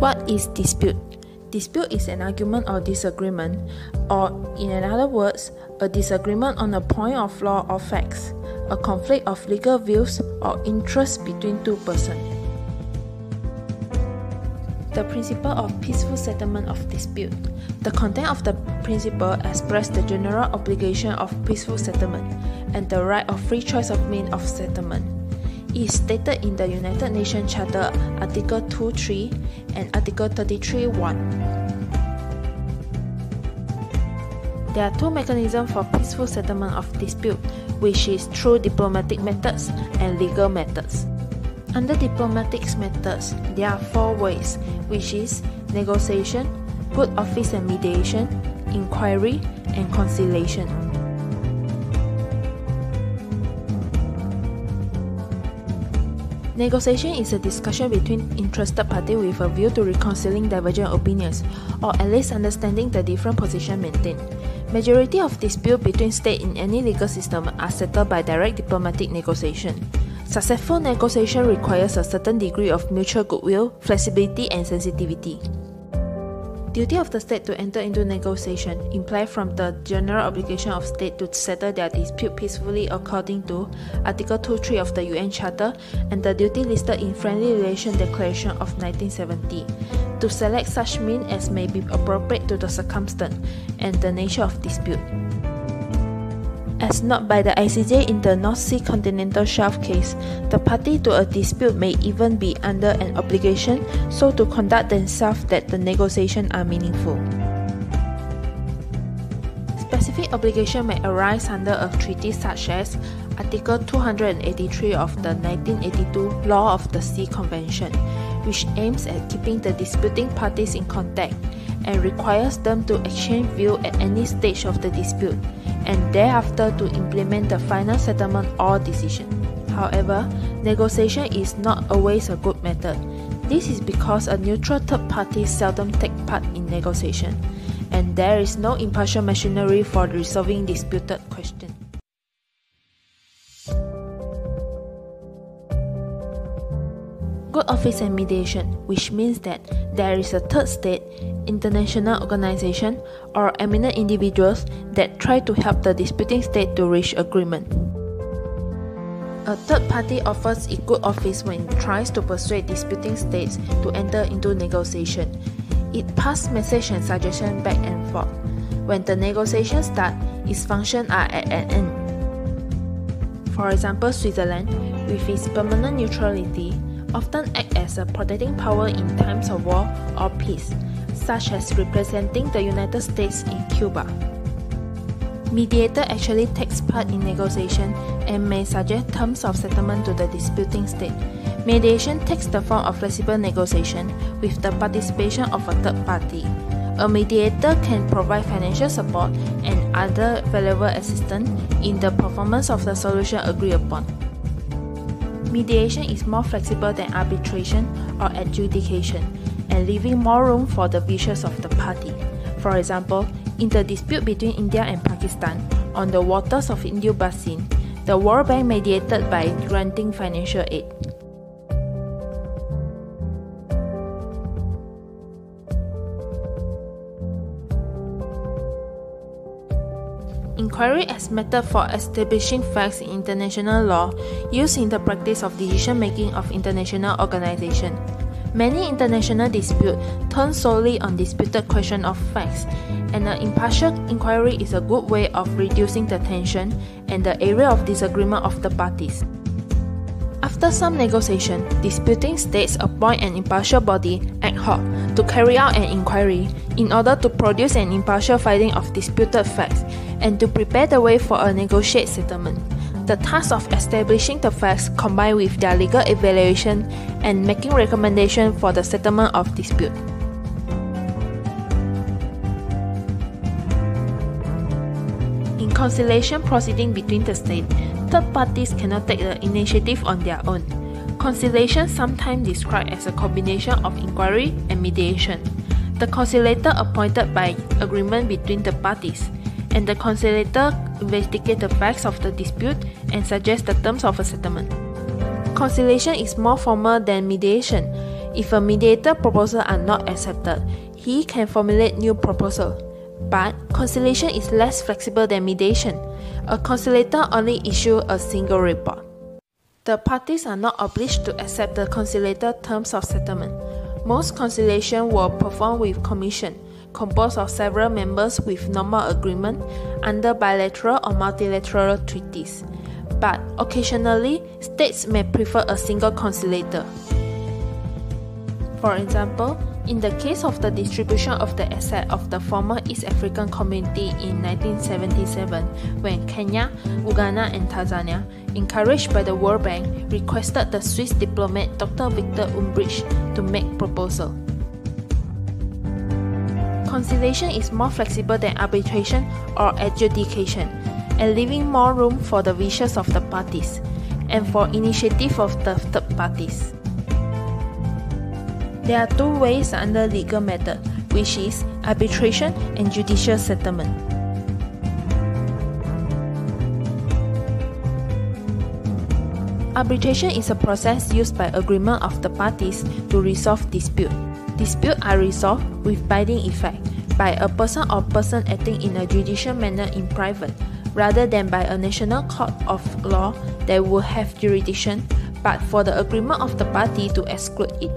What is dispute? Dispute is an argument or disagreement, or in other words, a disagreement on a point of law or facts, a conflict of legal views or interests between two persons. The principle of peaceful settlement of dispute. The content of the principle expresses the general obligation of peaceful settlement and the right of free choice of means of settlement. It is stated in the United Nations Charter Article 2.3 and Article 33.1. There are two mechanisms for peaceful settlement of dispute, which is through diplomatic methods and legal methods. Under diplomatic methods, there are four ways, which is negotiation, good office and mediation, inquiry, and conciliation. Negotiation is a discussion between interested parties with a view to reconciling divergent opinions, or at least understanding the different positions maintained. Majority of disputes between states in any legal system are settled by direct diplomatic negotiation. Successful negotiation requires a certain degree of mutual goodwill, flexibility, and sensitivity. Duty of the state to enter into negotiation implies from the general obligation of state to settle their dispute peacefully according to Article 2.3 of the UN Charter and the duty listed in Friendly Relations Declaration of 1970, to select such means as may be appropriate to the circumstance and the nature of dispute. As noted by the ICJ in the North Sea Continental Shelf case, the party to a dispute may even be under an obligation so to conduct themselves that the negotiations are meaningful. Specific obligation may arise under a treaty such as Article 283 of the 1982 Law of the Sea Convention, which aims at keeping the disputing parties in contact and requires them to exchange views at any stage of the dispute, and thereafter to implement the final settlement or decision. However, negotiation is not always a good method. This is because a neutral third party seldom takes part in negotiation, and there is no impartial machinery for resolving disputed questions. Good office and mediation, which means that there is a third state, international organization, or eminent individuals that try to help the disputing state to reach agreement. A third party offers its good office when it tries to persuade disputing states to enter into negotiation. It passes message and suggestion back and forth. When the negotiations start, its functions are at an end. For example, Switzerland, with its permanent neutrality, often act as a protecting power in times of war or peace, such as representing the United States in Cuba. Mediator actually takes part in negotiation and may suggest terms of settlement to the disputing state. Mediation takes the form of flexible negotiation with the participation of a third party. A mediator can provide financial support and other valuable assistance in the performance of the solution agreed upon. Mediation is more flexible than arbitration or adjudication, and leaving more room for the wishes of the party. For example, in the dispute between India and Pakistan on the waters of Indo Basin, the World Bank mediated by granting financial aid. Inquiry as method for establishing facts in international law used in the practice of decision-making of international organizations. Many international disputes turn solely on disputed question of facts, and an impartial inquiry is a good way of reducing the tension and the area of disagreement of the parties. After some negotiation, disputing states appoint an impartial body, ad hoc, to carry out an inquiry in order to produce an impartial finding of disputed facts and to prepare the way for a negotiated settlement. The task of establishing the facts combined with their legal evaluation and making recommendations for the settlement of dispute. In conciliation proceeding between the states, third parties cannot take the initiative on their own. Conciliation is sometimes described as a combination of inquiry and mediation. The conciliator appointed by agreement between the parties, and the conciliator investigates the facts of the dispute and suggests the terms of a settlement. Conciliation is more formal than mediation. If a mediator proposal are not accepted, he can formulate new proposal. But conciliation is less flexible than mediation. A conciliator only issues a single report. The parties are not obliged to accept the conciliator terms of settlement. Most conciliation were performed with commission, composed of several members with normal agreement under bilateral or multilateral treaties. But occasionally, states may prefer a single conciliator. For example, in the case of the distribution of the asset of the former East African Community in 1977, when Kenya, Uganda, and Tanzania, encouraged by the World Bank, requested the Swiss diplomat Dr. Victor Umbridge to make proposal. Conciliation is more flexible than arbitration or adjudication, and leaving more room for the wishes of the parties, and for initiative of the third parties. There are two ways under legal method, which is arbitration and judicial settlement. Arbitration is a process used by agreement of the parties to resolve dispute. Disputes are resolved with binding effect by a person or person acting in a judicial manner in private, rather than by a national court of law that will have jurisdiction, but for the agreement of the party to exclude it.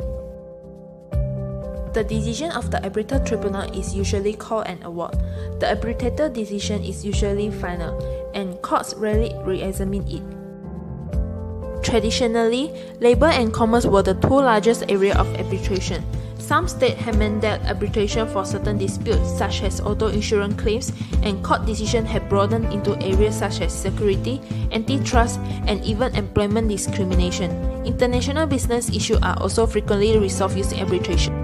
The decision of the arbitrator tribunal is usually called an award. The arbitrator decision is usually final, and courts rarely re-examine it. Traditionally, labor and commerce were the two largest areas of arbitration. Some states have mandated arbitration for certain disputes, such as auto insurance claims, and court decisions have broadened into areas such as security, antitrust, and even employment discrimination. International business issues are also frequently resolved using arbitration.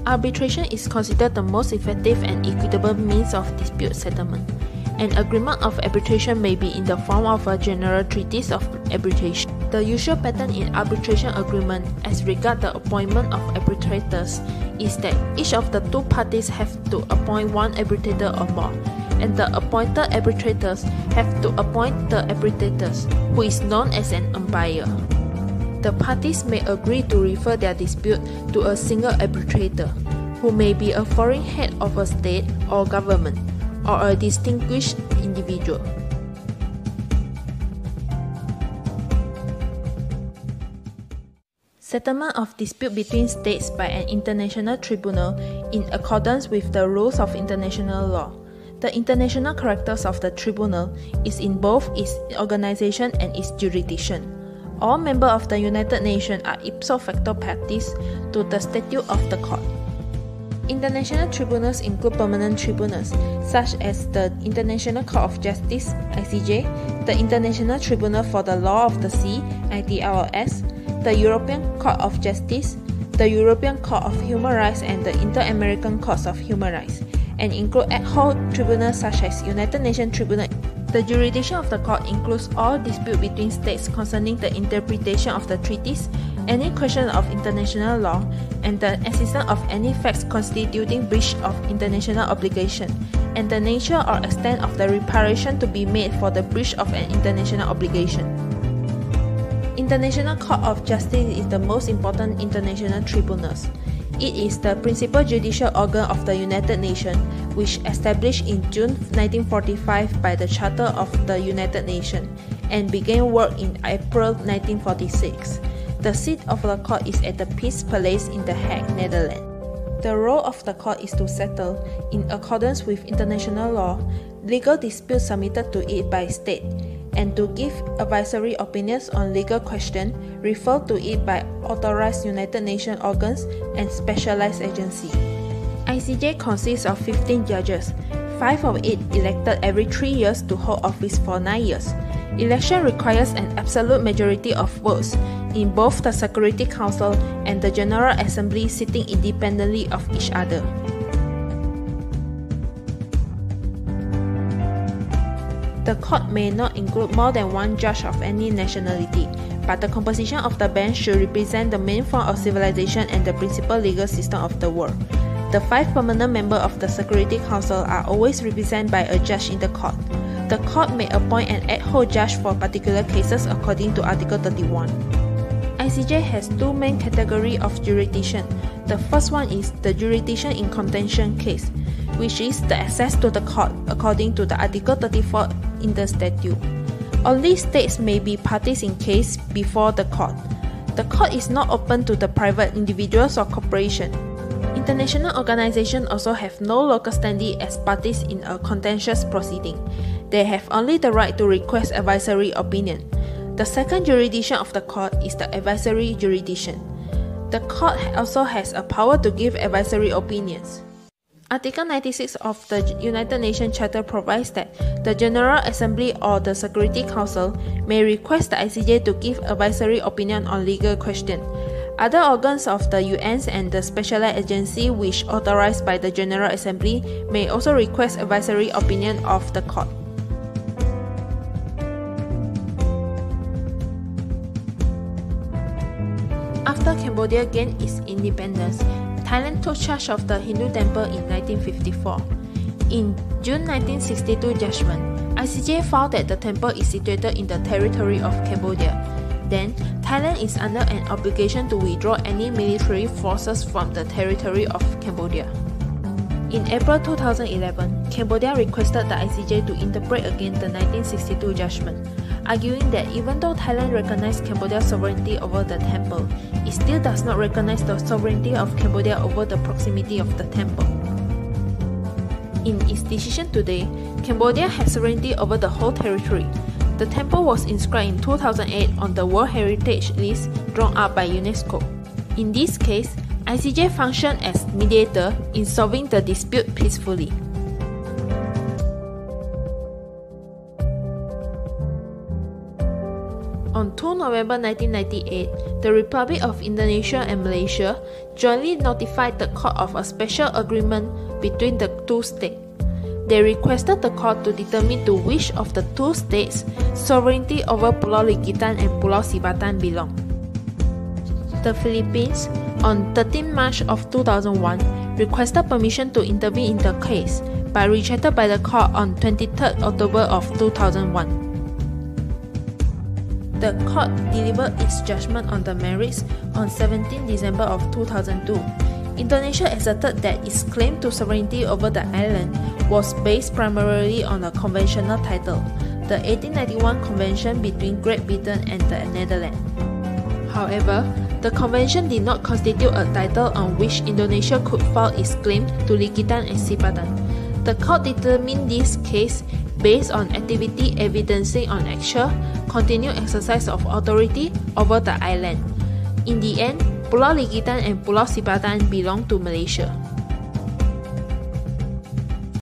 Arbitration is considered the most effective and equitable means of dispute settlement. An agreement of arbitration may be in the form of a general treatise of arbitration. The usual pattern in arbitration agreement as regards the appointment of arbitrators is that each of the two parties have to appoint one arbitrator or more, and the appointed arbitrators have to appoint the arbitrators, who is known as an umpire. The parties may agree to refer their dispute to a single arbitrator, who may be a foreign head of a state or government, or a distinguished individual. Settlement of dispute between states by an international tribunal in accordance with the rules of international law. The international character of the tribunal is in both its organization and its jurisdiction. All members of the United Nations are ipso facto parties to the statute of the court. International tribunals include permanent tribunals, such as the International Court of Justice (ICJ), the International Tribunal for the Law of the Sea (ITLS), the European Court of Justice, the European Court of Human Rights, and the Inter-American Courts of Human Rights, and include ad hoc tribunals such as United Nations Tribunal. The jurisdiction of the court includes all disputes between states concerning the interpretation of the treaties, any question of international law, and the existence of any facts constituting breach of international obligation, and the nature or extent of the reparation to be made for the breach of an international obligation. International Court of Justice is the most important international tribunals. It is the principal judicial organ of the United Nations, which established in June 1945 by the Charter of the United Nations and began work in April 1946. The seat of the court is at the Peace Palace in The Hague, Netherlands. The role of the court is to settle, in accordance with international law, legal disputes submitted to it by state, and to give advisory opinions on legal questions referred to it by authorized United Nations organs and specialized agencies. ICJ consists of 15 judges, 5 of it elected every 3 years to hold office for 9 years. Election requires an absolute majority of votes in both the Security Council and the General Assembly sitting independently of each other. The court may not include more than one judge of any nationality, but the composition of the bench should represent the main form of civilization and the principal legal system of the world. The 5 permanent members of the Security Council are always represented by a judge in the court. The court may appoint an ad hoc judge for particular cases according to Article 31. ICJ has two main categories of jurisdiction. The first one is the jurisdiction in contention case, which is the access to the court according to the Article 34 in the statute. Only states may be parties in case before the court. The court is not open to the private individuals or corporations. International organizations also have no local standing as parties in a contentious proceeding. They have only the right to request advisory opinion. The second jurisdiction of the court is the advisory jurisdiction. The court also has a power to give advisory opinions. Article 96 of the United Nations Charter provides that the General Assembly or the Security Council may request the ICJ to give advisory opinion on legal questions. Other organs of the UN and the specialized agency which authorized by the General Assembly may also request advisory opinion of the court. After Cambodia gained its independence, Thailand took charge of the Hindu temple in 1954. In June 1962 judgment, ICJ found that the temple is situated in the territory of Cambodia. Then, Thailand is under an obligation to withdraw any military forces from the territory of Cambodia. In April 2011, Cambodia requested the ICJ to interpret again the 1962 judgment, arguing that even though Thailand recognized Cambodia's sovereignty over the temple, it still does not recognize the sovereignty of Cambodia over the proximity of the temple. In its decision today, Cambodia has sovereignty over the whole territory. The temple was inscribed in 2008 on the World Heritage List drawn up by UNESCO. In this case, ICJ functioned as mediator in solving the dispute peacefully. On 2 November 1998, the Republic of Indonesia and Malaysia jointly notified the court of a special agreement between the two states. They requested the court to determine to which of the two states sovereignty over Pulau Likitan and Pulau Sibatan belong. The Philippines, on 13 March of 2001, requested permission to intervene in the case, but rejected by the court on 23 October of 2001. The court delivered its judgment on the merits on 17 December of 2002. Indonesia asserted that its claim to sovereignty over the island was based primarily on a conventional title, the 1891 Convention between Great Britain and the Netherlands. However, the convention did not constitute a title on which Indonesia could file its claim to Likitan and Sibatan. The court determined this case based on activity evidencing on actual, continued exercise of authority over the island. In the end, Pulau Likitan and Pulau Sibatan belong to Malaysia.